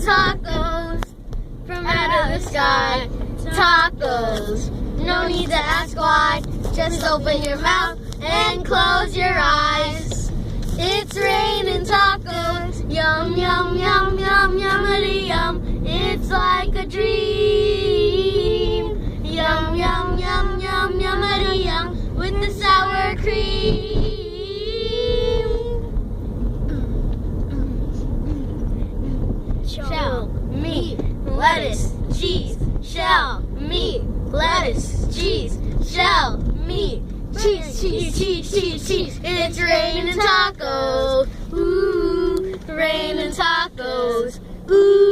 tacos from out of the sky. Tacos, no need to ask why. Just open your mouth and close your eyes. It's raining tacos. Yum, yum, yum, yum, yummity yum. It's like a dream. Yum, yum, yum, yum, yummity yum. With the sour cream. Shell, meat, lettuce, cheese. Shell, meat, lettuce, cheese. Shell, meat, cheese, cheese, cheese, cheese, cheese. It's raining tacos. Ooh, raining tacos. Ooh.